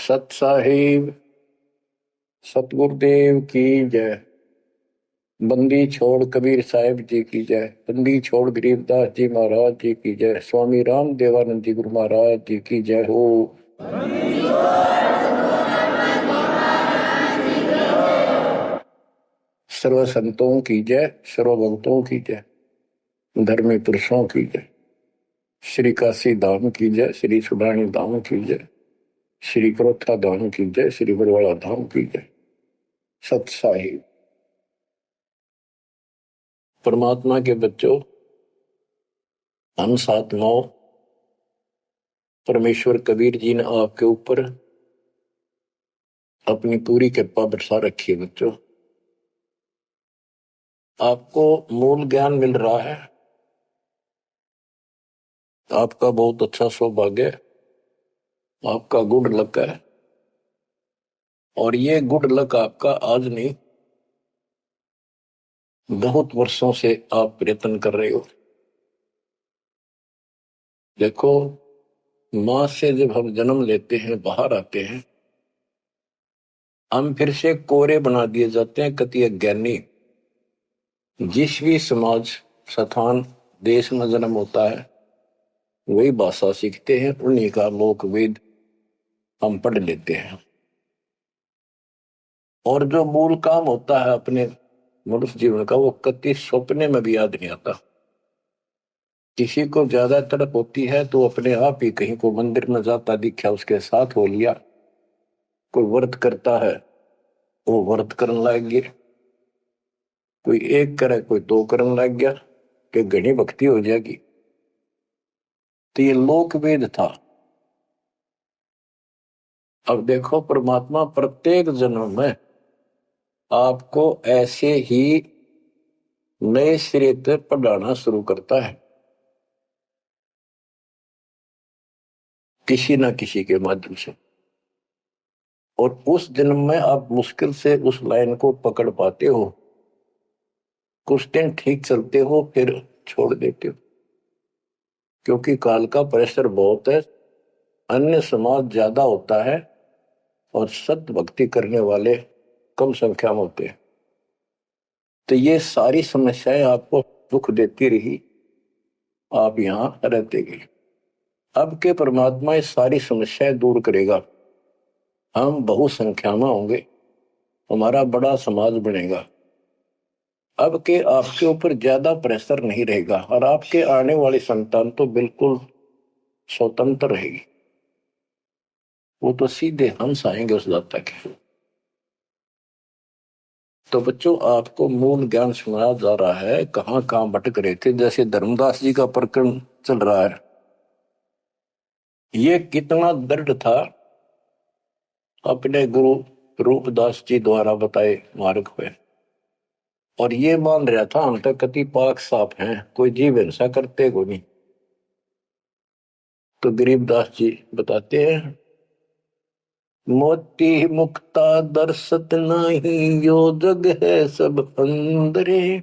सत साहिब सतगुरुदेव की जय। बंदी छोड़ कबीर साहिब जी की जय। बंदी छोड़ गरीबदास जी महाराज जी की जय। स्वामी राम देवानंद जी गुरु महाराज जी की जय हो। सर्व संतों की जय, सर्व भक्तों की जय, धर्मी पुरुषों की जय। श्री काशी धाम की जय, श्री सुडानी धाम की जय, श्री क्रोथा धाम की जय, श्री बरवाड़ा धाम की जय। सत साहिब। परमात्मा के बच्चों, हम साधनाओं, परमेश्वर कबीर जी ने आपके ऊपर अपनी पूरी कृपा बरसा रखी है। बच्चों, आपको मूल ज्ञान मिल रहा है। आपका बहुत अच्छा सौभाग्य है, आपका गुड लक है। और ये गुड लक आपका आज नहीं, बहुत वर्षों से आप प्रयत्न कर रहे हो। देखो, मां से जब हम जन्म लेते हैं, बाहर आते हैं, हम फिर से कोरे बना दिए जाते हैं, कति अज्ञानी। जिस भी समाज, स्थान, देश में जन्म होता है, वही भाषा सीखते हैं, उन्हीं का लोक वेद हम पढ़ लेते हैं। और जो मूल काम होता है अपने मनुष्य जीवन का, वो कति सपने में भी याद नहीं आता। किसी को ज्यादा तड़प होती है तो अपने आप ही कहीं को मंदिर में जाता दिखा, उसके साथ हो लिया। कोई व्रत करता है, वो व्रत करने लग गया। कोई एक करे, कोई दो करने लग गया कि घनी भक्ति हो जाएगी। तो ये लोक वेद था। अब देखो, परमात्मा प्रत्येक जन्म में आपको ऐसे ही नए सिरे से पढ़ाना शुरू करता है, किसी ना किसी के माध्यम से। और उस जन्म में आप मुश्किल से उस लाइन को पकड़ पाते हो। कुछ दिन ठीक चलते हो, फिर छोड़ देते हो, क्योंकि काल का प्रेशर बहुत है, अन्य समाज ज्यादा होता है और सत्य भक्ति करने वाले कम संख्या में होते हैं। तो ये सारी समस्याएं आपको दुख देती रही, आप यहां रहते गए। अब के परमात्मा ये सारी समस्याएं दूर करेगा। हम बहुसंख्या में होंगे, हमारा बड़ा समाज बनेगा। अब के आपके ऊपर ज्यादा प्रेशर नहीं रहेगा, और आपके आने वाली संतान तो बिल्कुल स्वतंत्र रहेगी। वो तो सीधे हंस आएंगे उस दाता के। तो बच्चों, आपको मूल ज्ञान सुनाया जा रहा है। कहां कहां भटक रहे थे, जैसे धर्मदास जी का प्रकरण चल रहा है। ये कितना दृढ़ था, अपने गुरु रूपदास जी द्वारा बताए मार्ग पे। और ये मान रहा था हम तक कति पाक साफ हैं, कोई जीव हिंसा करते को नहीं। तो गरीबदास जी बताते हैं, मोती मुक्ता दर्शत नहीं, यो जग है सब अंदरे।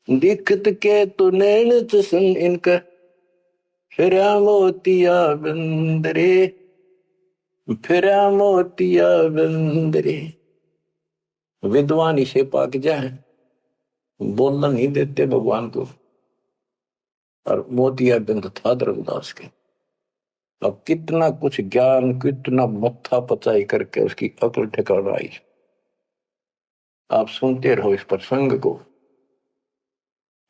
दिखत के तु नैन सन इनका, फिरा मोतिया बंदरे, फिरा मोतिया बंदरे। विद्वान इसे पाक जाए, बोलना नहीं देते भगवान को। और मोतिया बिंद था धर्मदास के। अब कितना कुछ ज्ञान, कितना मत्था पचाई करके उसकी अकल ठिकाना आई। आप सुनते रहो इस प्रसंग को।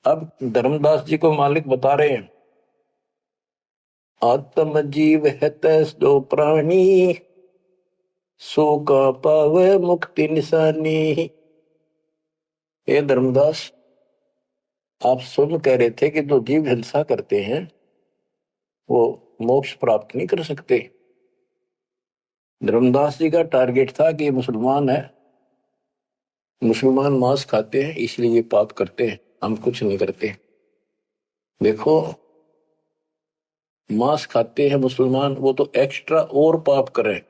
अब धर्मदास जी को मालिक बता रहे हैं, आत्म जीव है तैस दो प्राणी, सो का पावे मुक्ति निशानी। हे धर्मदास, आप सुन कह रहे थे कि जो जीव हिंसा करते हैं वो मोक्ष प्राप्त नहीं कर सकते। धर्मदास जी का टारगेट था कि मुसलमान है, मुसलमान मांस खाते हैं इसलिए ये पाप करते हैं, हम कुछ नहीं करते। देखो, मांस खाते हैं मुसलमान, वो तो एक्स्ट्रा और पाप करें,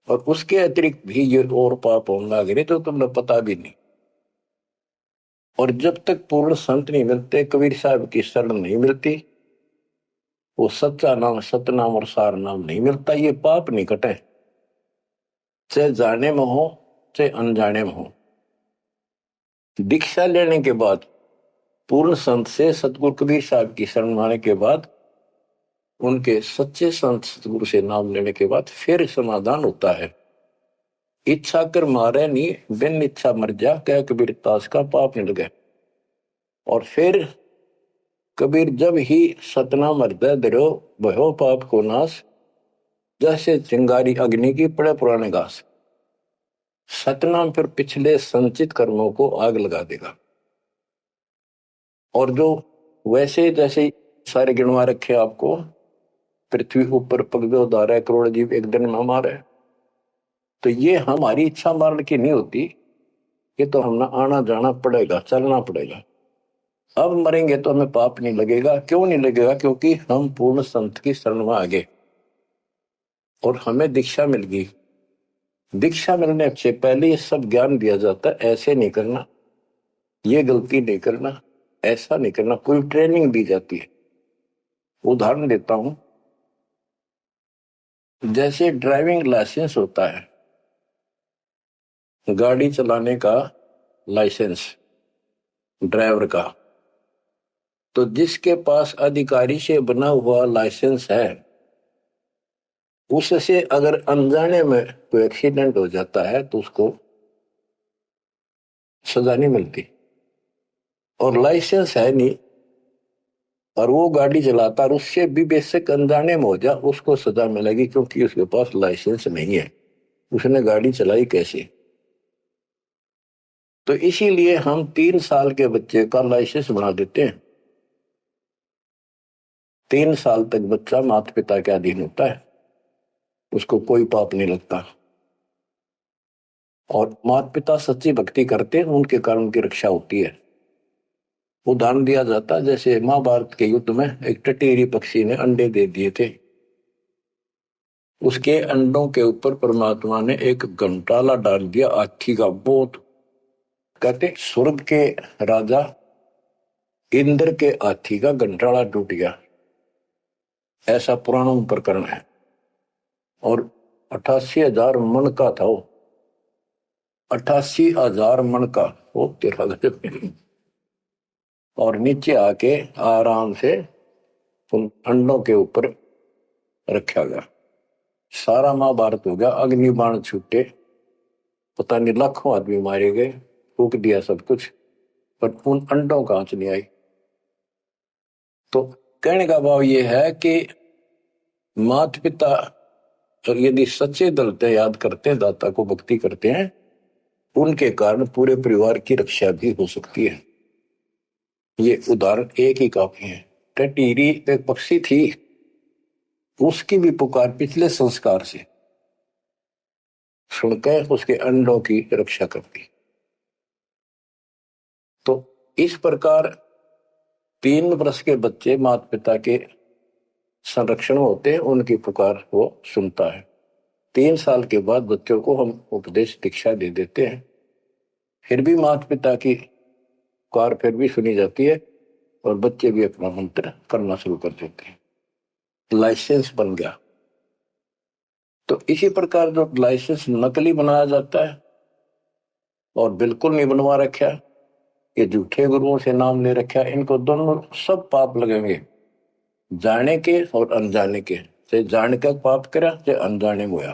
और उसके अतिरिक्त भी ये और पाप होने लगे तो तुम्हें पता भी नहीं। और जब तक पूर्ण संत नहीं मिलते, कबीर साहब की शरण नहीं मिलती, वो सच्चा नाम, सतनाम और सार नाम नहीं मिलता। ये पाप नहीं कटे, चाहे जाने में हो चाहे अनजाने में हो। दीक्षा लेने के बाद, पूर्ण संत से सतगुरु कबीर साहब की शरण माने के बाद, उनके सच्चे संत सतगुरु से नाम लेने के बाद फिर समाधान होता है। इच्छा कर मारे नहीं, बिन इच्छा मर जा, कह कबीर दास का पाप नहीं लगे। और फिर कबीर जब ही सतनाम हृदय धरो, भयो पाप को नाश, जैसे चिंगारी अग्नि की पड़े पुराने घास। सतनाम फिर पिछले संचित कर्मों को आग लगा देगा। और जो वैसे जैसे सारे गिनवा रखे आपको, पृथ्वी ऊपर पगदो धारा करोड़ जीव एक दिन में हमारे, तो ये हमारी इच्छा मारने की नहीं होती। ये तो हमें आना जाना पड़ेगा, चलना पड़ेगा। अब मरेंगे तो हमें पाप नहीं लगेगा। क्यों नहीं लगेगा? क्योंकि हम पूर्ण संत की शरण में आ गए और हमें दीक्षा मिल गई। दीक्षा मिलने से पहले ये सब ज्ञान दिया जाता है, ऐसे नहीं करना, ये गलती नहीं करना, ऐसा नहीं करना, पूरी ट्रेनिंग दी जाती है। उदाहरण देता हूं, जैसे ड्राइविंग लाइसेंस होता है, गाड़ी चलाने का लाइसेंस ड्राइवर का, तो जिसके पास अधिकारी से बना हुआ लाइसेंस है, उससे अगर अनजाने में कोई एक्सीडेंट हो जाता है तो उसको सजा नहीं मिलती। और लाइसेंस है नहीं और वो गाड़ी चलाता और उससे भी बेसिक अनजाने में हो जाए, उसको सजा मिलेगी, क्योंकि उसके पास लाइसेंस नहीं है, उसने गाड़ी चलाई कैसे। तो इसीलिए हम 3 साल के बच्चे का लाइसेंस बना देते हैं। 3 साल तक बच्चा माता पिता के अधीन होता है, उसको कोई पाप नहीं लगता। और माता पिता सच्ची भक्ति करते हैं, उनके कारण उनकी रक्षा होती है। उदाहरण दिया जाता है, जैसे महाभारत के युद्ध में एक टटेरी पक्षी ने अंडे दे दिए थे। उसके अंडों के ऊपर परमात्मा ने एक घंटाला डाल दिया, हाथी का बहुत। कहते स्वर्ग के राजा इंद्र के हाथी का घंटाला टूट गया, ऐसा पुराणों में प्रकरण है। और 88,000 मन का था वो, 88,000 मन का वो, तेरा गजब। और नीचे आके आराम से उन अंडों के ऊपर रखा गया। सारा महाभारत हो गया, अग्नि बाण छूटे, पता नहीं लाखों आदमी मारे गए, फूक दिया सब कुछ, पर उन अंडों का आंच नहीं आई। तो कहने का भाव ये है कि माता पिता और यदि सच्चे दिल से याद करते हैं, दाता को भक्ति करते हैं, उनके कारण पूरे परिवार की रक्षा भी हो सकती है। ये उदाहरण एक ही काफी है। टटीरी एक पक्षी थी, उसकी भी पुकार पिछले संस्कार से सुनकर उसके अंडों की रक्षा करती। तो इस प्रकार 3 वर्ष के बच्चे माता पिता के संरक्षण होते हैं, उनकी पुकार वो सुनता है। 3 साल के बाद बच्चों को हम उपदेश दीक्षा दे देते हैं, फिर भी माता पिता की पुकार फिर भी सुनी जाती है और बच्चे भी अपना मंत्र करना शुरू कर देते हैं। लाइसेंस बन गया। तो इसी प्रकार जो लाइसेंस नकली बनाया जाता है और बिल्कुल नहीं बनवा रखा, ये झूठे गुरुओं से नाम ले रखा, इनको दोनों सब पाप लगेंगे, जाने के और अनजाने के। चाहे जान कर पाप करा चाहे अनजाने में हुआ।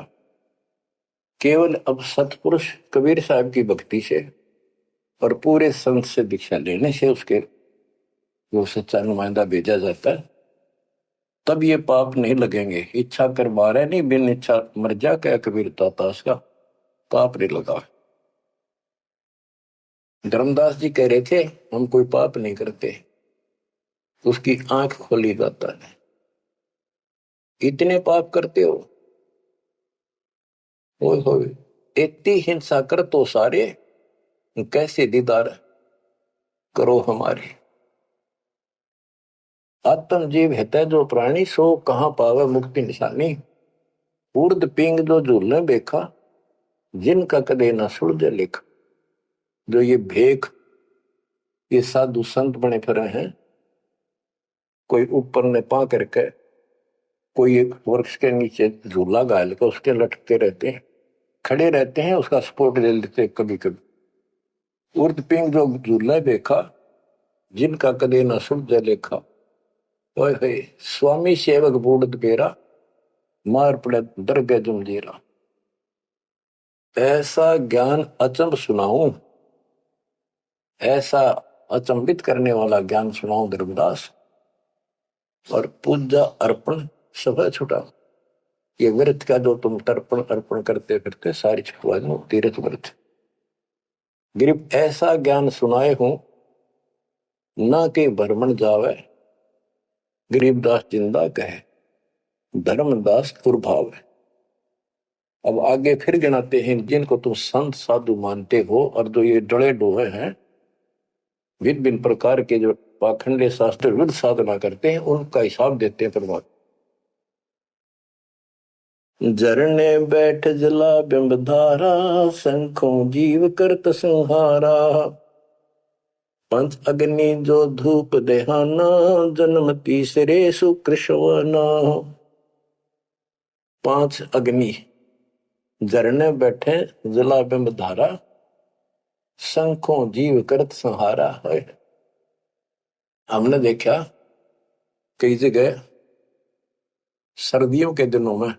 केवल अब सतपुरुष कबीर साहब की भक्ति से और पूरे संत से दीक्षा लेने से उसके जो सच्चा नुमाइंदा भेजा जाता है, तब ये पाप नहीं लगेंगे। इच्छा कर मारे नहीं, बिन इच्छा मर जा, क्या कबीर दास का पाप नहीं लगा। धर्मदास जी कह रहे थे हम कोई पाप नहीं करते, उसकी आंख खोली जाता है। इतने पाप करते हो, इतनी हिंसा कर तो सारे, कैसे दीदार करो हमारे। आत्म जीव है जो प्राणी, सो कहां पावे मुक्ति निशानी। उर्द पिंग जो झूलने बेखा, जिनका कदे न सुलझे लेखा। जो ये भेख, ये साधु संत बने फिरे हैं, कोई ऊपर ने पा करके कोई एक वृक्ष के नीचे झूला गाल के उसके लटकते रहते हैं, खड़े रहते हैं, उसका सपोर्ट ले लेते हैं कभी कभी। उर्द पिंग जो झूला देखा, जिनका कदे न सुझ लेखा, ओए होए स्वामी सेवक बूढ़ पेरा, मार पड़े दरगह जमजीरा। ऐसा ज्ञान अचंभ सुनाऊं, ऐसा अचंभित करने वाला ज्ञान सुनाऊं धर्मदास, और पूजा अर्पण सब छुटा। ये व्रत का जो तुम तर्पण अर्पण करते फिरते सारी छुटवा दो, तीर्थ व्रत। गिरिप ऐसा ज्ञान सुनाए हूं, ना के भ्रमण जावे, गरीबदास जिंदा कहे, धर्मदास दुर्भाव है। अब आगे फिर गिनाते हैं जिनको तुम संत साधु मानते हो, और जो ये डले डोहे हैं, भिन्न भिन्न प्रकार के जो पाखंडे शास्त्र विरुद्ध साधना करते हैं, उनका हिसाब देते हैं परमात्मा। झरने बैठ जला बिंब धारा, शंखों जीव करत संहारा, पंच अग्नि जो धूप देहाना, जन्म तीसरे सुकृष्णवाना। पांच अग्नि झरने बैठे जला बिंब धारा, शंखों जीव करत संहारा है। हमने देखा कई जगह सर्दियों के दिनों में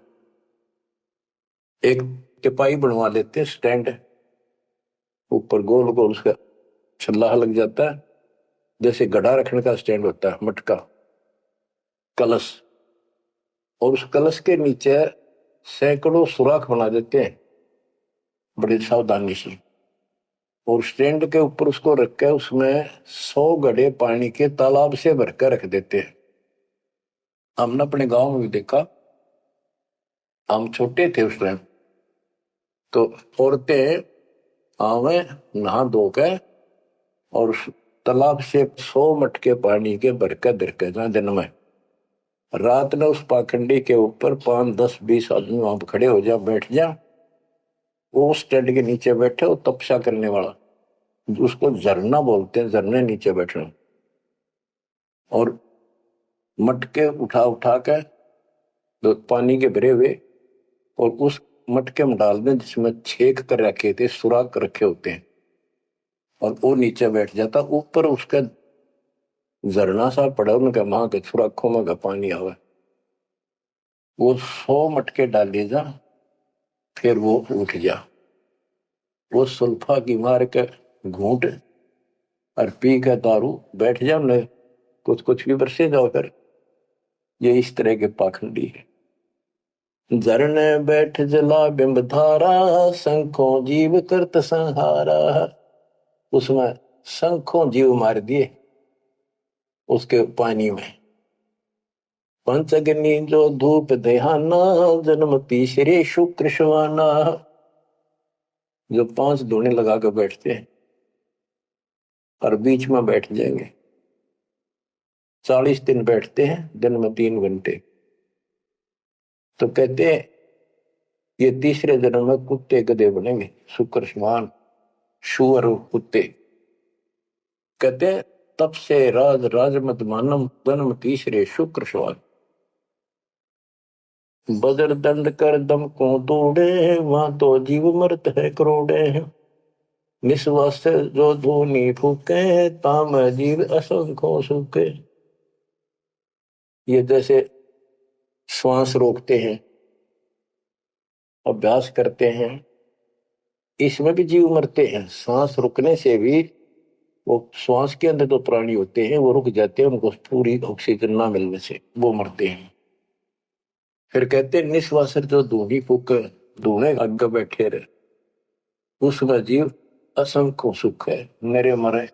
एक टिपाई बनवा लेते हैं, स्टैंड, ऊपर गोल गोल उसका छल्ला लग जाता है, जैसे गड्ढा रखने का स्टैंड होता है, मटका कलश, और उस कलश के नीचे सैकड़ों सुराख बना देते हैं बड़ी सावधानी से, और स्टैंड के ऊपर उसको रख के उसमें 100 घड़े पानी के तालाब से भरकर रख देते हैं। हमने अपने गांव में भी देखा, हम छोटे थे उस टाइम, तो औरतें आवे नहा धो के और उस तालाब से 100 मटके पानी के भरकर धरकर जहां दिन में रात में उस पाखंडी के ऊपर 5, 10, 20 आदमी वहां पर खड़े हो जा, बैठ जा, वो स्टैंड के नीचे बैठे, वो तपस्या करने वाला, उसको झरना बोलते हैं, झरने नीचे बैठना, और मटके उठा उठा के तो पानी के भरे हुए, और उस मटके में डाल दें जिसमें छेक कर रखे थे, सुराख रखे होते हैं, और वो नीचे बैठ जाता, ऊपर उसका झरना सा पड़ा, उनका वहां के सुराखों में का पानी आवे, वो 100 मटके डाल जा, फिर वो उठ जा, वो सुल्फा की मार के घूंट और पी के दारू बैठ जाओ न, कुछ कुछ भी बरसे जाओ कर। ये इस तरह के पाखंडी है। झरने बैठ जला बिंब धारा, शंखों जीव करत संहारा। उसमें शंखों जीव मार दिए उसके पानी में। पंच अग्नि जो धूप देहाना, जन्म तीसरे शुक्र शवाना। जो 5 धूने लगा कर बैठते हैं और बीच में बैठ जाएंगे, 40 दिन बैठते हैं, दिन में 3 घंटे, तो कहते हैं ये तीसरे जन्म में कुत्ते गधे बनेंगे, शुक्र समान शुअर कुत्ते। कहते हैं तब से राज राजमत मानम, जन्म तीसरे शुक्र समान। बजर दंड कर दम को तोड़े, वहां तो जीव मरत है करोड़े। निश्वास जो धूनी फूके, ताम जीव असंख्यों सूखे। ये जैसे श्वास रोकते हैं, अभ्यास करते हैं, इसमें भी जीव मरते हैं। सांस रुकने से भी, वो श्वास के अंदर जो प्राणी होते हैं वो रुक जाते हैं, उनको पूरी ऑक्सीजन ना मिलने से वो मरते हैं। फिर कहते हैं निश्वास जो धूनी फूक, धूने आगे बैठे रहे, उसमें जीव असंख्य सुख है, मेरे मरे।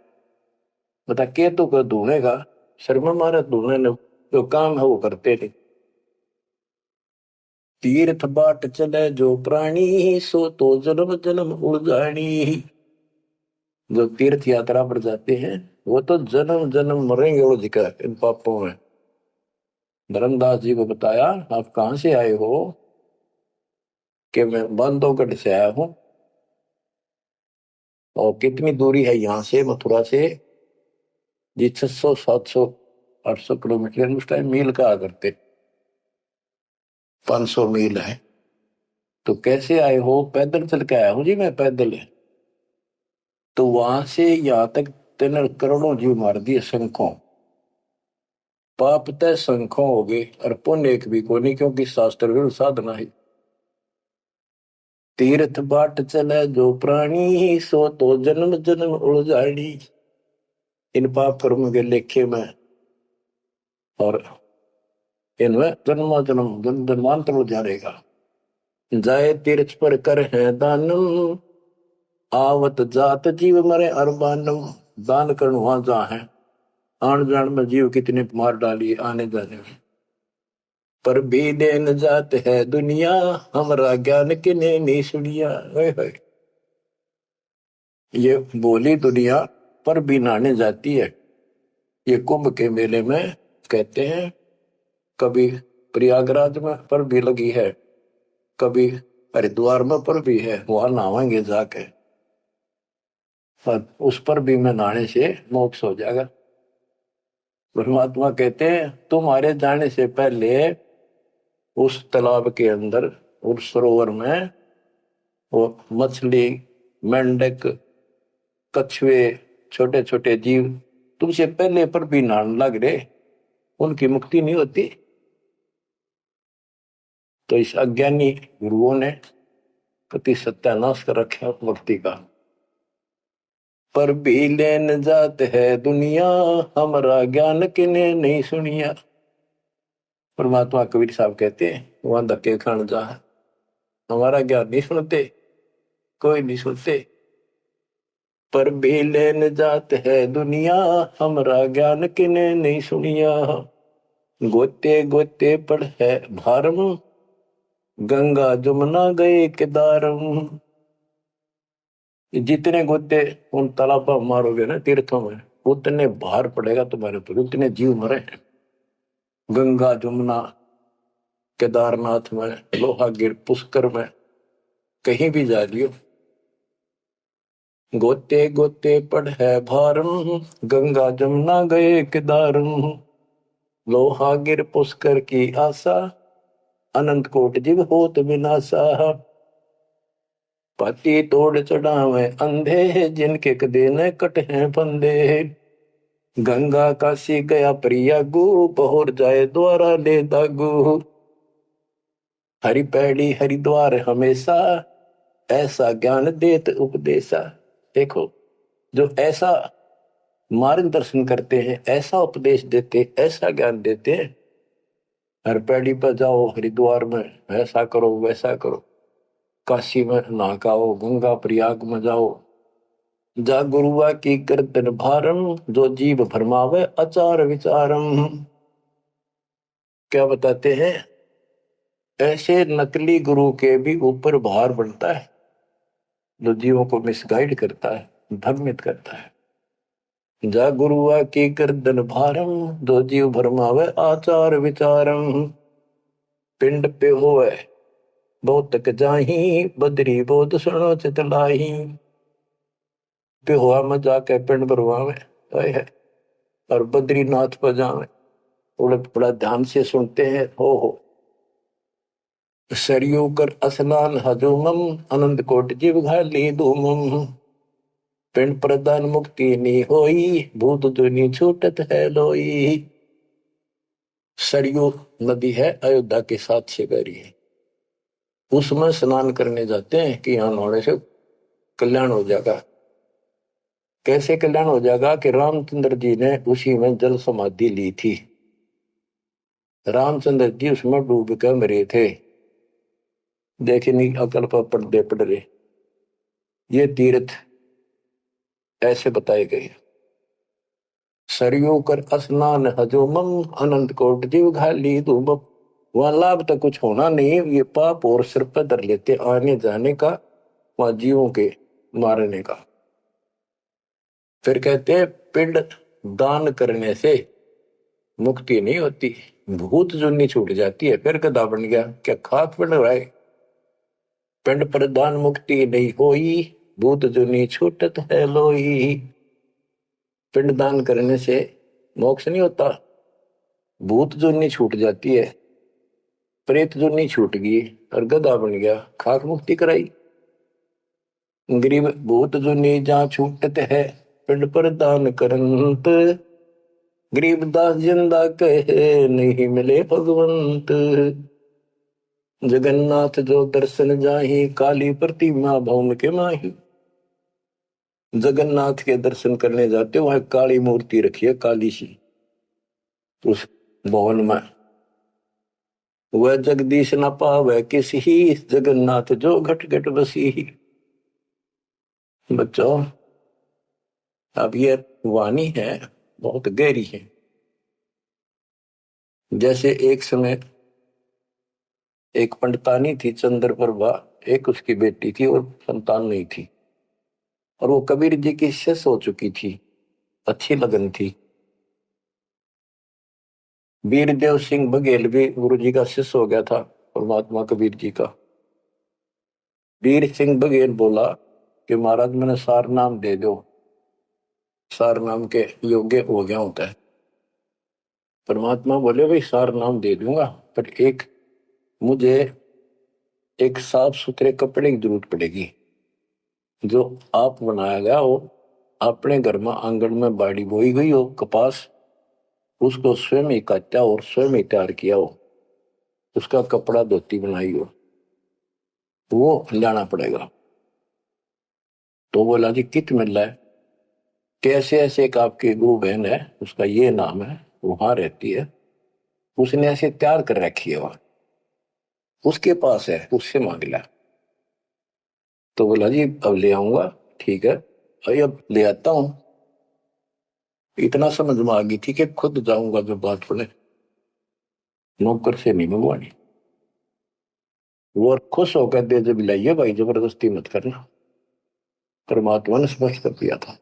बता के तो कर धूने का शर्मा मारे, धूने ने जो काम है वो करते थे। तीर्थ बाट चले जो प्राणी, सो तो जन्म जन्म उड़ानी। जो तीर्थ यात्रा पर जाते हैं वो तो जन्म जन्म मरेंगे उड़ जिका इन पापों में। धर्मदास जी को बताया आप कहां से आए हो, कि मैं बांधवगढ़ से आया हूं। और कितनी दूरी है यहां से, मथुरा से? जी 600, 700, 800 किलोमीटर उस टाइम मील कहा करते। 500 मील है। तो कैसे आए हो? पैदल चल के आया हूं जी मैं, पैदल है। तो वहां से यहां तक 3 करोड़ों जीव मार दिए, संखों। पाप तय संखों हो गए और पुण्य एक भी को नहीं, क्योंकि शास्त्र विरुद्ध साधना है। तीर्थ बाट चले जो प्राणी, सो तो जन्म जन्म उलझानी। इन पाप कर्म के लेखे में और इनमें जन्म जन्म जन्मांतर उलझाएगा। जाए तीर्थ पर कर है दानम, आवत जात जीव मरे अरबानम। दान करण वहां जहाँ है, आन जान में जीव कितने मार डाली आने जाने में। पर भी देन जात है दुनिया, हमारा ज्ञान किने नहीं सुनिया। ये बोली दुनिया पर भी नहाने जाती है। ये कुंभ के मेले में कहते हैं, कभी प्रयागराज में पर भी लगी है, कभी हरिद्वार में पर भी है, वहां नहावेंगे जाके। उस पर भी में नहाने से मोक्ष हो जाएगा। परमात्मा कहते हैं तुम्हारे जाने से पहले उस तालाब के अंदर, उस सरोवर में, वो मछली, मेंढक, कछुए, छोटे छोटे जीव तुमसे पहले पर भी नहाने लग रहे, उनकी मुक्ति नहीं होती। तो इस अज्ञानी गुरुओं ने कति सत्यानाश कर रखा भक्ति का। पर भी लेन जात है दुनिया, हमारा ज्ञान किने नहीं सुनिया। परमात्मा कबीर साहब कहते हैं वहां धक्के खान जा, हमारा ज्ञान नहीं सुनते, कोई नहीं सुनते। पर भी लेन जात है दुनिया, हमारा ज्ञान किने नहीं सुनिया। गोते गोते पड़ है भारम, गंगा जमुना गए केदारम। जितने गोते उन तालाबों मारोगे ना, तीर्थों में, उतने भार पड़ेगा तुम्हारे ऊपर, उतने जीव मरे। गंगा जमुना, केदारनाथ में, लोहागिर, पुष्कर में, कहीं भी जा लियो। गोते गोते पड़ है भारम, गंगा जमुना गए केदारम। लोहागिर पुष्कर की आशा, अनंत कोट जीव होत विनाशा। पाती तोड़ चढ़ावे अंधे, जिनके कदे न कट हैं फंदे। गंगा काशी गया प्रियागु, बहोर जाए द्वारा ले दागु। हरि पैड़ी हरिद्वार हमेशा, ऐसा ज्ञान देत उपदेशा। देखो, जो ऐसा मार्गदर्शन करते हैं, ऐसा उपदेश देते, ऐसा ज्ञान देते हैं। हर पैड़ी पर जाओ, हरिद्वार में ऐसा करो वैसा करो, काशी में नहाओ, गंगा प्रयाग में जाओ। जा गुरुआ की गर्दन भारम, जो जीव भरमावे आचार विचारम। क्या बताते हैं? ऐसे नकली गुरु के भी ऊपर भार बनता है, जो जीवों को मिसगाइड करता है, भ्रमित करता है। जा गुरुआ की गर्दन भारम, जो जीव भरमावे आचार विचारम। पिंड पे होवे बहुत तक जाही, बदरी बोध सुनो चितलाही। पे हुआ में जाके पिंड भरवावे है, और बद्रीनाथ पर जावे, बड़ा ध्यान से सुनते हैं। हो सरयू कर स्नान हजूमम, अनंत कोट जीव घाली धूमम। पिंड प्रदान मुक्ति नी होई, भूत दुनी छूटत है लोई। सरयू नदी है, अयोध्या के साथ से गहरी है। उसमें स्नान करने जाते हैं कि यहाँ नहाने से कल्याण हो जाएगा। कैसे कल्याण हो जाएगा? कि रामचंद्र जी ने उसी में जल समाधि ली थी। रामचंद्र जी उसमें डूब कर मरे थे। देखे नहीं, अकल पर पर्दे पड़ रहे। ये तीर्थ ऐसे बताए गए। सरयू कर स्नान हजूमम, अनंत कोट जीव घाली धूमम। वहां लाभ तो कुछ होना नहीं, ये पाप और सिर पर धर लेते आने जाने का, वहां जीवों के मारने का। फिर कहते हैं पिंड दान करने से मुक्ति नहीं होती, भूत जुन्नी छूट जाती है। फिर गधा बन गया, क्या खाक पिंड रहा है? पिंड प्रदान मुक्ति नहीं होई, भूत जुनी छूटत है लोई। पिंड दान करने से मोक्ष नहीं होता, भूत जुनी छूट जाती है। प्रेत जो नहीं छूट गई और गधा बन गया, खाक मुक्ति कराई। गरीब भूत जो नहीं जहाँ छूटते है, पिंड पर दान करंत। गरीबदास जिंदा कहे, नहीं मिले भगवंत। जगन्नाथ जो दर्शन जाही, काली प्रतिमा भवन के माही। जगन्नाथ के दर्शन करने जाते, वहां काली मूर्ति रखी है, काली सी, उस भवन में। वह जगदीश न पावे किसी, जगन्नाथ जो घट घट बसी। बच्चों, अब ये वाणी है, बहुत गहरी है। जैसे एक समय एक पंडितानी थी चंद्रप्रभा, एक उसकी बेटी थी और संतान नहीं थी, और वो कबीर जी की शिष्य हो चुकी थी, अच्छी लगन थी। वीरदेव सिंह बघेल भी गुरु जी का शिष्य हो गया था, परमात्मा कबीर जी का। वीर सिंह बघेल बोला कि महाराज मैंने सार नाम दे दो, सार नाम के योग्य हो गया होता है। परमात्मा बोले भाई सार नाम दे दूंगा, पर एक मुझे एक साफ सुथरे कपड़े की जरूरत पड़ेगी, जो आप बनाया गया हो, अपने घर में आंगन में बाड़ी बोई गई हो कपास, उसको स्वयं ही काटा और स्वयं ही तैयार किया हो, उसका कपड़ा धोती बनाई हो, वो लाना पड़ेगा। तो बोला जी कित मिल रहा है? कैसे ऐसे एक आपकी गुरु बहन है, उसका ये नाम है, वहां रहती है, उसने ऐसे तैयार कर रखी है, वहां उसके पास है, उससे मांग ला। तो बोला जी अब ले आऊंगा, ठीक है, अरे अब ले आता हूं। इतना समझ में आ गई थी कि खुद जाऊंगा जो बात पड़े, नौकर से नहीं मंगवानी। वो और खुश होकर दे जब लाइए भाई, जबरदस्ती मत करना, परमात्मा ने स्पष्ट कर दिया था।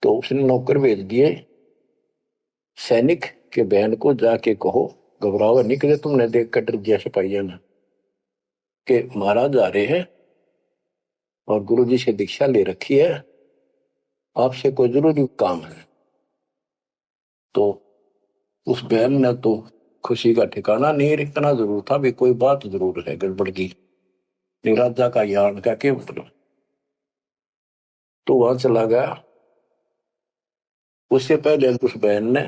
तो उसने नौकर भेज दिए, सैनिक के बहन को जाके कहो, घबराओ निकले, तुमने देख कर डर दिया सिपाहियों ने कि महाराज आ रहे हैं और गुरु जी से दीक्षा ले रखी है, आपसे कोई जरूरी काम है। तो उस बहन ने तो खुशी का ठिकाना नहीं, इतना जरूर था भी कोई बात जरूर है गड़बड़ की, राजा का यान का क्या मतलब। तो वहां चला गया। उससे पहले उस बहन ने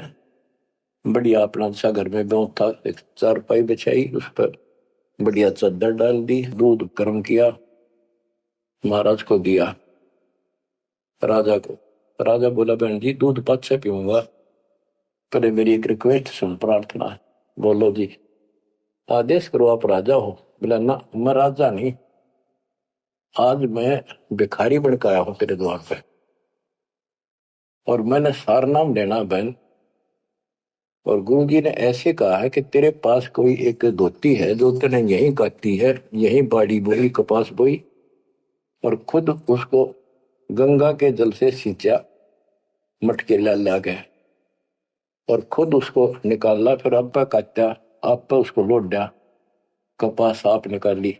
बढ़िया अपना अच्छा घर में ब्यों था, एक चारपाई बिछाई, उस पर बढ़िया चादर डाल दी, दूध गर्म किया, महाराज को दिया, राजा को। राजा बोला बहन जी दूध पद से पीऊंगा, पहले मेरी एक रिक्वेस्ट सुन, प्रार्थना है। बोलो जी। आदेश करो, आप राजा हो। बोला ना मैं राजा नहीं, आज मैं भिखारी बन के आया हूं तेरे द्वार पे, और मैंने सार नाम लेना बहन, और गुरु जी ने ऐसे कहा है कि तेरे पास कोई एक धोती है जो तूने यहीं काटी है, यहीं बाड़ी बोई, कपास बोई, और खुद उसको गंगा के जल से सींचा, मटके ला ला के, और खुद उसको निकाला, फिर आप पे काटा, आप पे उसको लौट दिया, कपास आप निकाली,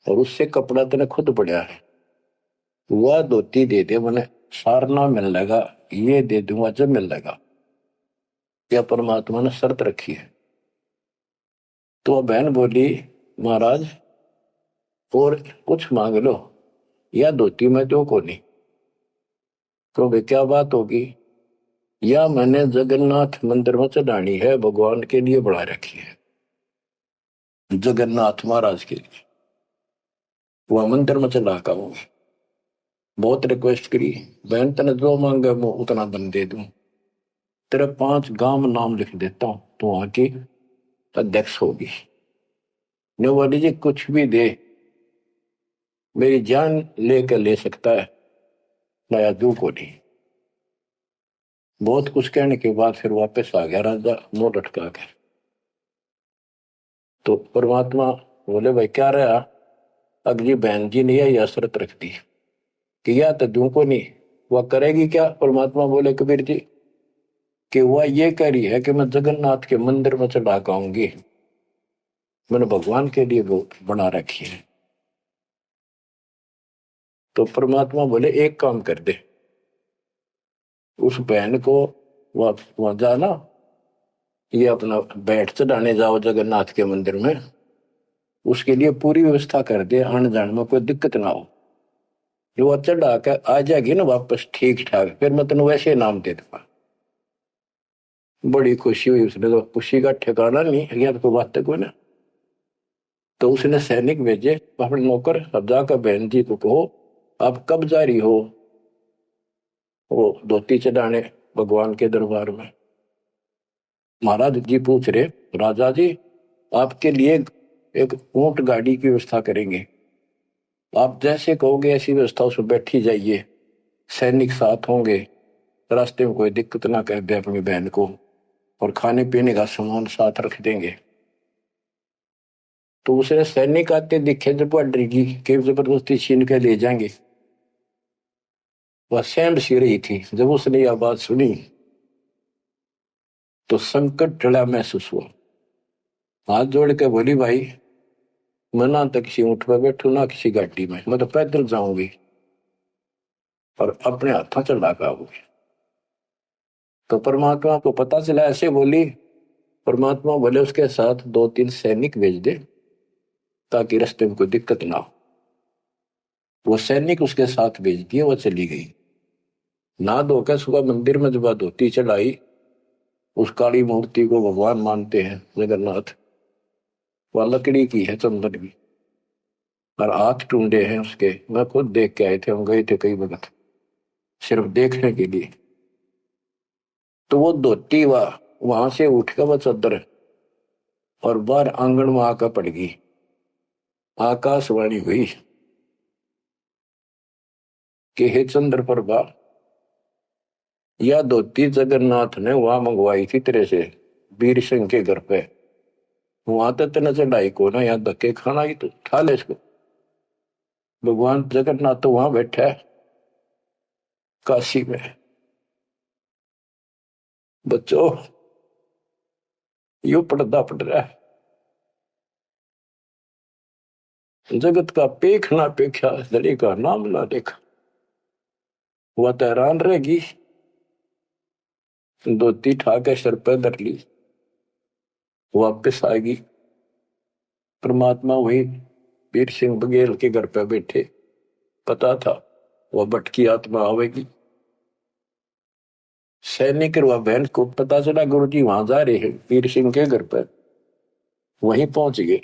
और उससे कपड़ा तेने खुद बढ़िया है, वह धोती दे दे, मैंने सारना मिल लगा, ये दे दूंगा जब मिल लगा। क्या परमात्मा ने शर्त रखी है। तो बहन बोली महाराज और कुछ मांग लो, या धोती में तो को नहीं। तो वे क्या बात होगी, या मैंने जगन्नाथ मंदिर में चढ़ानी है, भगवान के लिए बढ़ा रखी है, जगन्नाथ महाराज के लिए, वह मंदिर में चढ़ा का हूं। बहुत रिक्वेस्ट करी, बहन तने जो मांगे मैं उतना बन दे दूं, तेरे 5 गांव में नाम लिख देता हूं, तो वहां की अध्यक्ष होगी। नो बोली जी कुछ भी दे, मेरी जान लेकर ले सकता है, नया दू को नहीं। बहुत कुछ कहने के बाद फिर वापस आ गया राजा, मुंह लटका कर। तो परमात्मा बोले भाई क्या रहा, अगली बहन जी ने यह शर्त रख दी कि या तो दू को नहीं, वह करेगी क्या। परमात्मा बोले कबीर जी कि वह ये कह रही है कि मैं जगन्नाथ के मंदिर में चढ़ा आऊंगी, मैंने भगवान के लिए वो बना रखी है। तो परमात्मा बोले एक काम कर दे, उस बहन को वहां जाना, ये अपना बैठ चढ़ाने जाओ जगन्नाथ के मंदिर में, उसके लिए पूरी व्यवस्था कर दे, आने जाने में कोई दिक्कत ना हो। जो चढ़ा के आ जाएगी ना वापस ठीक ठाक, फिर मैं तेन वैसे नाम दे दूंगा। बड़ी खुशी हुई उसने, तो खुशी का ठिकाना नहीं है तो बात को ना। तो उसने सैनिक भेजे अपने नौकर, अब जाकर बहन जी को कहो आप कब जा रही हो वो धोती चढ़ाने भगवान के दरबार में। महाराज जी पूछ रहे राजा जी आपके लिए एक ऊंट गाड़ी की व्यवस्था करेंगे, आप जैसे कहोगे ऐसी व्यवस्था उसमें बैठी जाइए, सैनिक साथ होंगे, रास्ते में कोई दिक्कत ना कर दे अपनी बहन को, और खाने पीने का सामान साथ रख देंगे। तो उसने सैनिक आते दिखे जब डरेगी कि जबरदस्ती छीन के ले जाएंगे, वह सहम सी रही थी। जब उसने यह बात सुनी तो संकट टला महसूस हुआ। हाथ जोड़ के बोली भाई मैं ना तो किसी ऊंट पर बैठू ना किसी गाड़ी में, मैं तो पैदल जाऊंगी और अपने हाथों चला के आऊंगी। तो परमात्मा को पता चला, ऐसे बोली। परमात्मा बोले उसके साथ 2-3 सैनिक भेज दे ताकि रास्ते में कोई दिक्कत ना हो। वो सैनिक उसके साथ भेज दिए, वो चली गई। ना धोकर सुबह मंदिर में जब धोती चढ़ाई, उस काली मूर्ति को भगवान मानते हैं जगन्नाथ, वह लकड़ी की है चंदन की, और हाथ टूंडे हैं उसके। मैं खुद देख के आए थे, हम गए थे कई वक्त सिर्फ देखने के लिए। तो वो धोती वहां से उठ कर वह चद्दर और बाहर आंगन में आकर पड़ गई। आकाशवाणी हुई कि हे चंद्र प्रभा, यह धोती जगन्नाथ ने वहां मंगवाई थी तेरे से वीर सिंह के घर पे। वहां तो तेने चढ़ाई को ना, यहाँ धक्के खाना ही, तो उठा ले इसको। भगवान जगन्नाथ तो वहां बैठा है काशी में। बच्चों यू पर्दा पड़ रहा है, जगत का पेख ना पेख्या दड़ी का नाम ना देखा। वह तो हैरान रहेगी, धोती ठाके सर पे धर ली, वापिस आएगी। परमात्मा वही वीर सिंह बघेल के घर पे बैठे, पता था वह भटकी आत्मा आवेगी। सैनिक और वह बहन को पता चला गुरु जी वहां जा रहे हैं वीर सिंह के घर पर, वहीं पहुंच गए।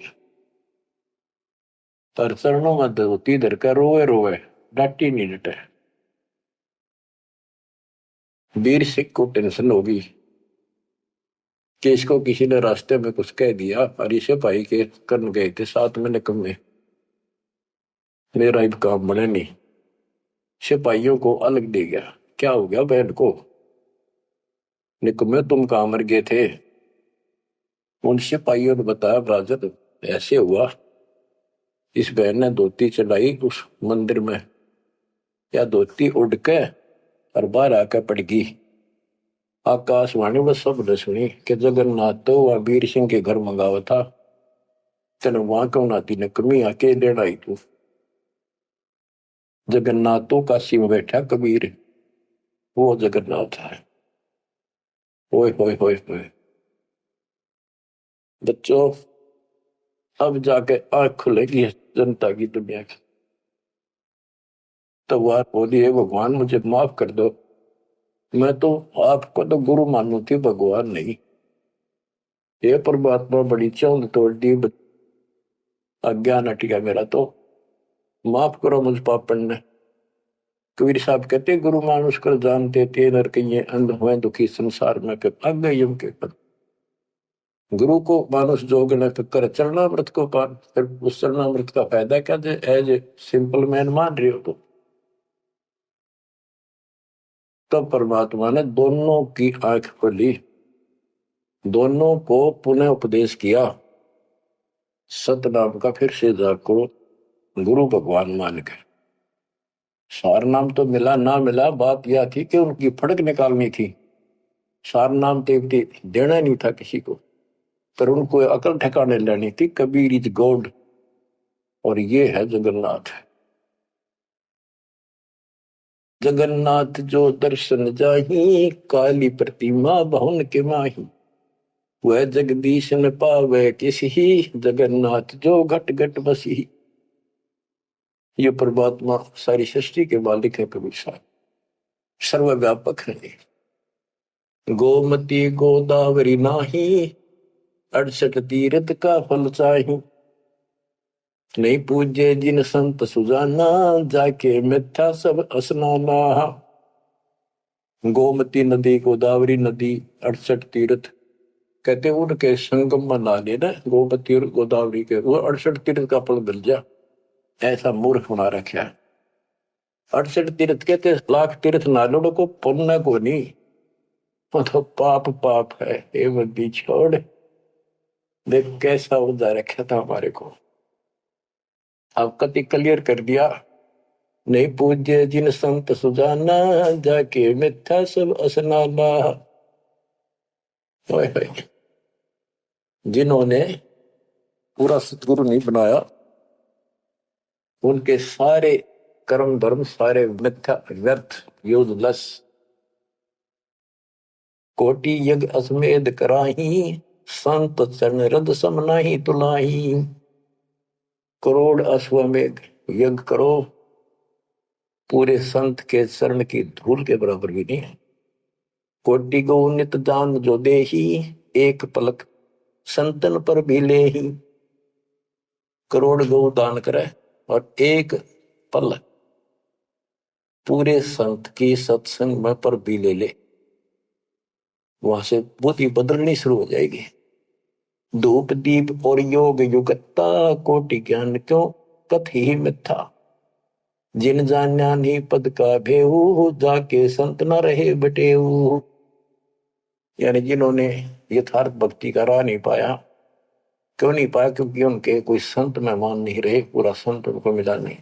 पर चरणों में धोती धरकर रोए रोए, डांटी नहीं डटे। वीर सिंह को टेंशन होगी कि इसको किसी ने रास्ते में कुछ कह दिया, और इसे भाई के कर्म गए थे साथ में निकम्मे, मेरा अब काम बने नहीं। सिपाहियों को अलग दे गया, क्या हो गया बहन को, निकम्मे तुम कहां मर गए थे। उन सिपाहियों ने बताया राजन ऐसे हुआ, इस बहन ने धोती चढ़ाई उस मंदिर में, या धोती उड़ के और बाहर आकर पड़ गई। आकाशवाणी में सबने सुनी कि जगन्नाथ तो वह वीर सिंह के घर मंगावा था, तेने वहां क्यों नाती ने कमी आके देना आई तू। जगन्नाथ तो काशी में बैठा कबीर, वो जगन्नाथ है। ओए होए होए होए बच्चों, अब जाके आंख खुलेगी जनता की दुनिया की। तो वह बोली है भगवान मुझे माफ कर दो, मैं तो आपको तो गुरु मानू थी, भगवान नहीं। ये परमात्मा बड़ी चौंध तोड़ दी, अज्ञान हट गया मेरा, तो माफ करो मुझ पापन ने। कबीर साहब कहते गुरु मानुष कर जानते थे नर कहिए अंध हुए दुखी संसार में पे अग यम के पद। गुरु को मानुष जोग न कर चरणामृत को पान, फिर उस चरणामृत का फायदा क्या दे, एज ए सिंपल मैन मान रहे हो तो। तब परमात्मा ने दोनों की आंख खोली, दोनों को पुनः उपदेश किया, सतनाम का फिर से जाको गुरु भगवान मान के। सार नाम तो मिला ना मिला, बात यह थी कि उनकी फड़क निकालनी थी। सार नाम देवती देना नहीं था किसी को, पर उनको अकल ठिकाने लेनी थी। कबीर इज गॉड, और ये है जगन्नाथ। जगन्नाथ जो दर्शन जाही, काली प्रतिमा बहुन के माही। वह जगदीश न पावे किसी, जगन्नाथ जो घट घट बसी। ये परमात्मा सारी सृष्टि के मालिक है कबीर साहब, सर्वव्यापक है। गोमती गोदावरी नाही, 68 तीर्थ का फल चाही। नहीं पूजे जिन संत सुजाना, जाके मिथ्या सब स्नाना। गोमती नदी, गोदावरी नदी, 68 तीर्थ, कहते उनके संगम में ना लेना गोमती और गोदावरी के, वो 68 तीर्थ का फल मिल जा। ऐसा मूर्ख बना रखा है। 68 तीर्थ कहते लाख तीर्थ नालों को पुण्य को नहीं, वो तो पाप पाप है। ये बंदी छोड़, देख कैसा उदा रखा था हमारे को। अब कति क्लियर कर दिया। नहीं पूज्य जिन संत सुजाना, जाके मिथ्या सब स्नाना। जिन्होंने पूरा सतगुरु नहीं बनाया, उनके सारे कर्म धर्म सारे मिथ्या व्यर्थ यूजलेस। कोटि यज्ञ अश्वमेध कराही, संत चरण रद सम नाही तुलाही। करोड़ अश्वमेध यज्ञ करो, पूरे संत के चरण की धूल के बराबर भी नहीं है। कोटि गौ नित दान जो देही, एक पलक संतन पर भी लेही। करोड़ गौ दान करे और एक पल पूरे संत की सत्संग में पर भी ले ले, वहां से बुद्धि बदलनी शुरू हो जाएगी। धूप दीप और योग युगता, कोटि ज्ञान क्यों कथ ही मिथ्या। जिन जान्या नहीं पद का भेऊ, जाके संत न रहे बटेऊ। यानी जिन्होंने यथार्थ भक्ति का राह नहीं पाया, क्यों नहीं पाया? क्योंकि उनके कोई संत मेहमान नहीं रहे, पूरा संत उनको मिला नहीं।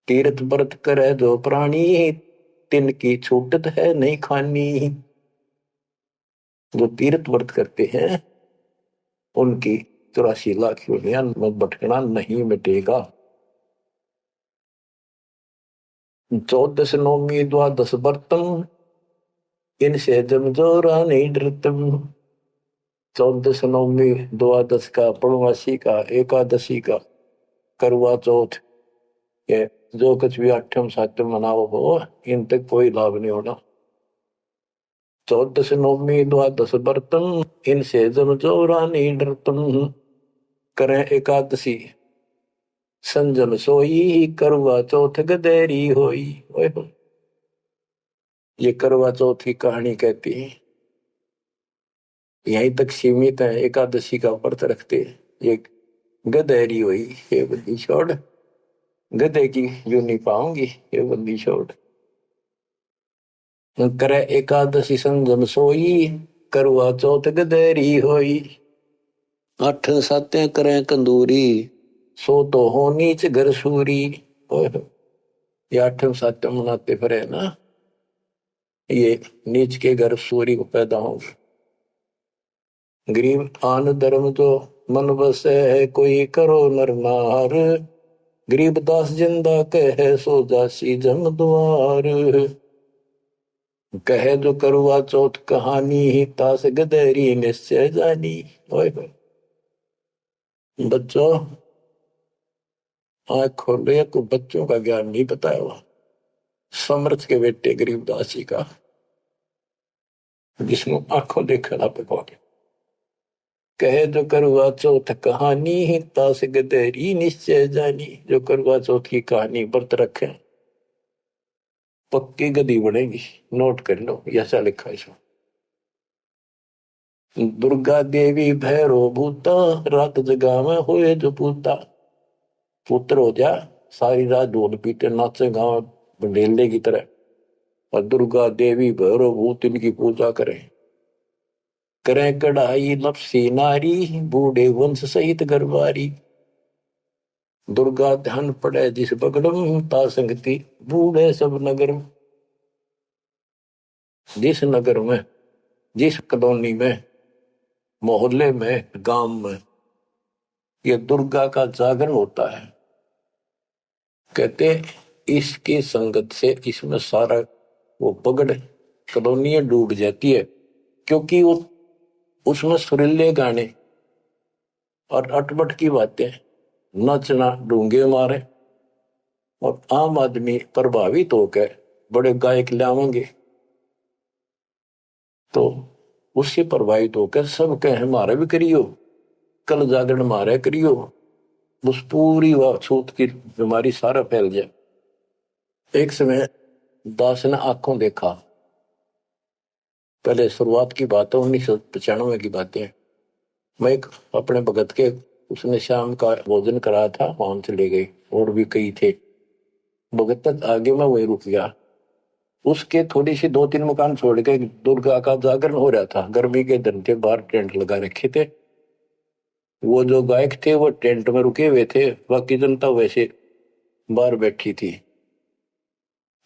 तीर्थ व्रत करे जो प्राणी, तिनकी छूटत है नहीं खानी। जो तीर्थ व्रत करते हैं उनकी 84 लाख योनियां में भटकना नहीं मिटेगा। 14 नौमी द्वादश व्रतम, इनसे जमजोरा नहीं डरतम। 14 नौमी द्वादश का, पूर्णमासी का, एकादशी का, करवा चौथ, ये जो कुछ भी आठम सातम मनाओ हो, इन तक कोई लाभ नहीं होना। 14 नौमी द्वादश व्रतम, इनसे जमजोरा नहीं डरतम। करें एकादशी संजम सोई, करवा चौथ गदेरी होई। ये करवा चौथ की कहानी कहती है, यहीं तक सीमित है। एकादशी का व्रत रखते ये गदेरी हुई, ये बंदी छोड़, गधे की यूं नहीं पाऊंगी, ये बंदी छोड़। करे एकादशी संजम सोई, करवा चौथ गदेरी होई। 8 सातें करें कंदूरी, सो तो हो नीच घर सूरी। ये 8 सातें मनाते फिरे ना, ये नीच के घर सूरी को पैदा होंगे। गरीब आन धर्म जो मन बसे है, कोई करो नर नार। गरीब दास जिंदा कहे, सो जासी जम द्वार। कहे जो करवा चौथ कहानी, तास गदेरी निश्चय जानी। बच्चों आँख खोलो, को बच्चों का ज्ञान नहीं बताया हुआ। समर्थ के बेटे गरीबदास जी का, जिसको आंखों देखना पकोगे। कहे जो करवा चौथ कहानी, तास गदेरी निश्चय जानी। जो करवा चौथ की कहानी व्रत रखे पक्की गदी बनेगी। नोट कर लो, ऐसा लिखा है इसमें। दुर्गा देवी भैरो भूता, रात जगा में होए जो पूता। पुत्र हो जा, सारी रात ढोल पीटे नाचे गाँव बंडेले की तरह, और दुर्गा देवी भैरो भूत इनकी पूजा करें। करें कढ़ाई लपसी नारी, बूढ़े वंश सहित गरबारी। दुर्गा ध्यान पड़े जिस बगड़म, ता संगति बूढ़े सब नगर। जिस नगर में, जिस कॉलोनी में, मोहल्ले में, गांव में ये दुर्गा का जागरण होता है, कहते इसकी संगत से इसमें सारा वो पगड़ कॉलोनियां डूब जाती है। क्योंकि वो उसमें सुरीले गाने और अटपट की बातें, नचना डूंगे मारे, और आम आदमी प्रभावित होकर बड़े गायक लावेंगे तो उससे प्रभावित होकर सब कहे हमारा भी करियो, कल जागरण मारे करियो, उस पूरी वह छूत की बीमारी सारा फैल जाए। एक समय दास ने आंखों देखा, पहले शुरुआत की बात है 1995 की बातें। मैं एक अपने भगत के, उसने शाम का भोजन कराया था, वहां चले गए, और भी कई थे भगत तक आगे, मैं वही रुक गया। उसके थोड़ी सी 2-3 मकान छोड़ के दुर्गा का जागरण हो रहा था, गर्मी के दिन थे, बाहर टेंट लगा रखे थे। वो जो गायक थे वो टेंट में रुके हुए थे, बाकी जनता वैसे बाहर बैठी थी,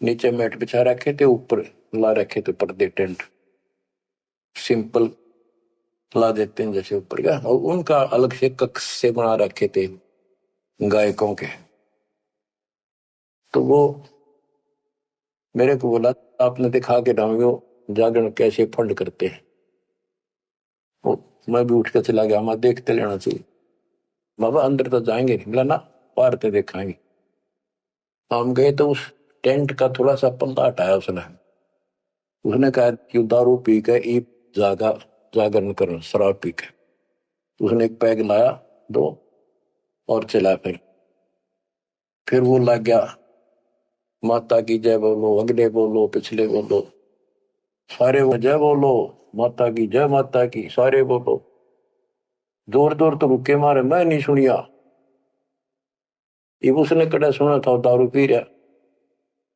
नीचे मैट बिछा रखे थे, ऊपर ला रखे थे पर्दे, टेंट सिंपल ला देते हैं जैसे ऊपर का, और उनका अलग से कक्ष से बना रखे थे गायकों के। तो वो मेरे को बोला आपने दिखा के डालो जागरण कैसे फंड करते हैं। मैं भी उठ के चला गया, मैं देखते लेना चाहिए बाबा, अंदर तो जाएंगे नहीं, बोला ना बाहर तो देखेंगे। हम गए तो उस टेंट का थोड़ा सा पल्ला हटाया उसने। उसने कहा कि दारू पी के ई जागा जागरण करना, शराब पी के। उसने एक पैग लाया, दो, और चला। फिर वो लग गया माता की जय बोलो, अगले बोलो, पिछले बोलो, सारे वो जय बोलो, माता की जय, माता की, सारे बोलो। दूर दूर तो रुके मारे, मैं नहीं सुनिया। ये उसने कड़ा सुना था दारू पी रहा,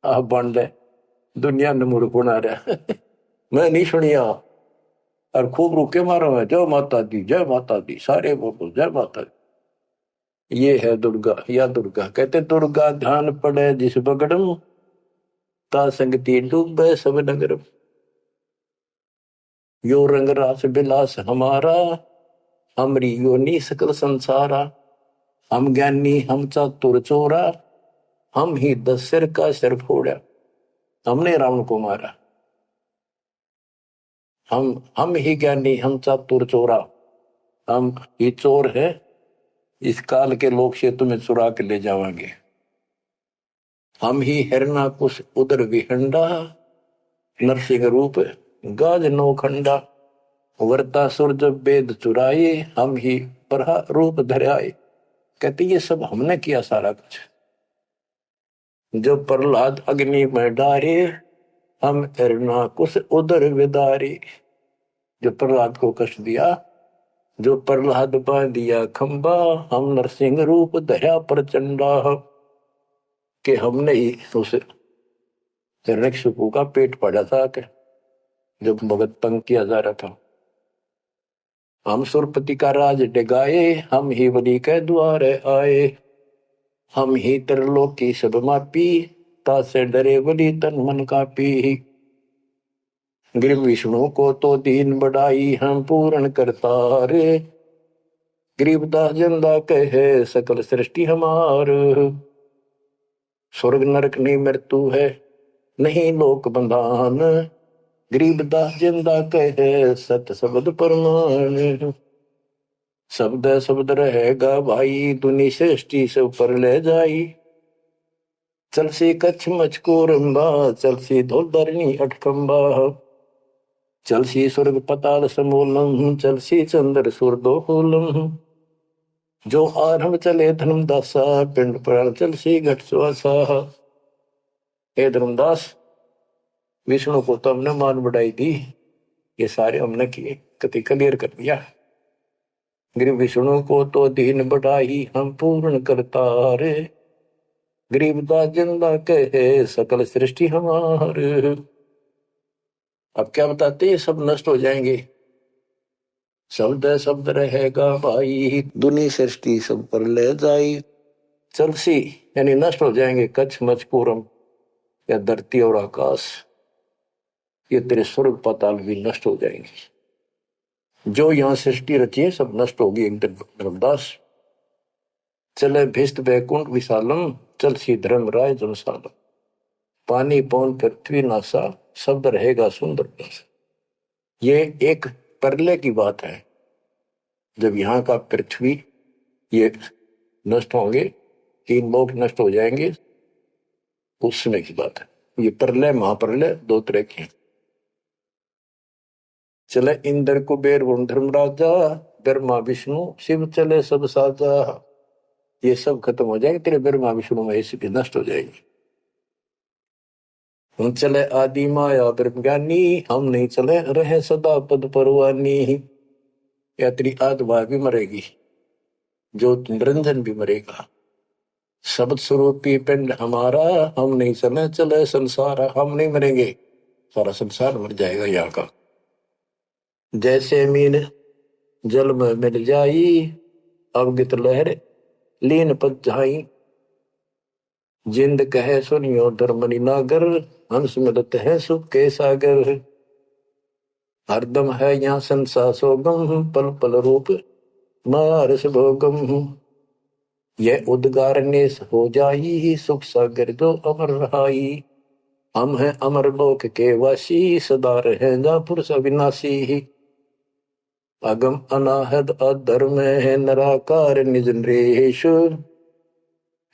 आप बन दे दुनिया ने मूर्ख बना रहा। मैं नहीं सुनिया, और खूब रुके मारो है, जय माता दी, जय माता दी, सारे बोलो जय माता दी। ये है दुर्गा, या दुर्गा कहते, दुर्गा ध्यान पड़े जिस बगड़म, ता संगति डूबे सब नगर। यो रंग रास बिलास हमारा, हमरी योनि सकल संसारा। हम ज्ञानी हम चातुर चोरा, हम ही 10 सिर का सिर फोड़ा। हमने रावण को मारा, हम ही ज्ञानी हम चातुर चोरा, हम ही चोर है, इस काल के लोग से तुम्हें चुरा के ले जावांगे। हम ही हिरणा कुश उदर विहंडा, नरसिंह रूप गाज नौखंडा। वर्ता सुर जब वेद चुराए, हम ही प्रहा रूप धराए। कहते ये सब हमने किया सारा कुछ। जब प्रहलाद अग्नि में डारे, हम हिरणा कुश उदर विदारे। जो प्रहलाद को कष्ट दिया, जो प्रहलाद बांध दिया खंबा, हम नरसिंह रूप धरा प्रचंडा। कि हमने ही उस हिरण्यकशिपु का पेट फाड़ा था, कि जब भगत तंग किया जा रहा था। हम सुरपति का राज डिगाए, हम ही बलि के द्वारे आए। हम ही त्रिलोकी सब मापी, तासे डरे बलि तन मन कापी। गृह विष्णु को तो दीन बढ़ाई, हम पूर्ण करतार। गरीबदास जिंदा कहे सकल सृष्टि हमार। स्वर्ग नरक नहीं मृत्यु है, नहीं लोक बंधान। गरीबदास जिंदा कहे सत शब्द प्रमाण। शब्द शब्द रहेगा भाई, दुनि सृष्टि से ऊपर ले जाई। चलसी कच्छ मचको रंबा, चलसी धोल धरणी अठकंबा। चलसी स्वर्ग पताल समूलम, चलसी चंद्र सूर्दोलम। जो आरंभ चले धर्मदासा, पिंड पुराण चलसी घट सुहासा। हे धर्मदास, विष्णु को तो हमने मान बढ़ाई दी, ये सारे हमने किए, कति क्लियर कर दिया। गरीब विष्णु को तो दीन बढ़ाई, हम पूर्ण करतार। गरीबदास जिंदा कहे सकल सृष्टि हमार। अब क्या बताते, ये सब नष्ट हो जाएंगे। शब्द शब्द रहेगा भाई, दुनी सृष्टि सब पर ले जाई। चलसी यानी नष्ट हो जाएंगे, कच्छ मचपूरम या धरती और आकाश, ये तेरे स्वर्ग पाताल भी नष्ट हो जाएंगे। जो यहां सृष्टि रची है सब नष्ट होगी एक दिन। धर्मदास चले भिस्त बैकुंठ विशालम, चल सी धर्म राय जनसालम। पानी पौन पृथ्वी नासा, शब्द रहेगा सुंदर नासा। ये एक प्रलय की बात है, जब यहाँ का पृथ्वी ये नष्ट होंगे, 3 लोक नष्ट हो जाएंगे, उस समय की बात है। ये प्रलय महाप्रलय 2 तरह के हैं। चले इंद्र कुबेर वरुण धर्मराजा, ब्रह्मा विष्णु शिव चले सब साजा। ये सब खत्म हो जाएंगे, तेरे ब्रह्मा विष्णु महेश भी नष्ट हो जाएंगे। हम चले आदि माया ब्रह्म ज्ञानी, हम नहीं चले रहे सदा पद परवानी। या तेरी आत्मा भी मरेगी, जो निरंजन भी मरेगा। शब्द स्वरूपी पिंड हमारा, हम नहीं चले चले संसार। हम नहीं मरेंगे, सारा संसार मर जाएगा यहाँ का। जैसे मीन जल में मिल जाई, अवगित लहर लीन पद जाई। जिंद कहे सुनियो धर्मनि नागर, हंस मिलत है सुख के सागर। हरदम है यहाँ संसार सोगम, पल पल रूप मारस भोगम। यह उद्गार नेस हो जाई, सुख सागर जो अमर रहाई। हम हैं अमर लोक के वासी, सदा रहेगा पुरुष अविनाशी। अगम अनाहद अधर्म है निराकार निज नरेश।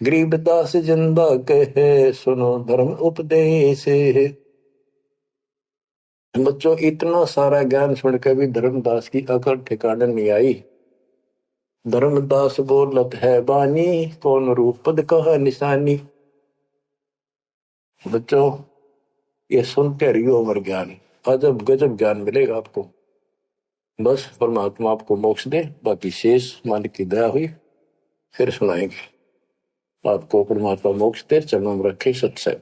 गरीबदास जिंदा कहे सुनो धर्म उपदेश। बच्चों, इतना सारा ज्ञान सुनकर भी धर्मदास की अकल ठिकाने नहीं आई। धर्मदास बोलत है बानी, कौन रूप पद कहा निशानी। बच्चों, ये सुनते रहियो अमर ज्ञान, अजब गजब ज्ञान मिलेगा आपको। बस परमात्मा आपको मोक्ष दे, बाकी शेष मान की दया हुई फिर सुनाएंगे। आपको परमात्मा मोक्ष दे, चरणों में रखे सत्संग।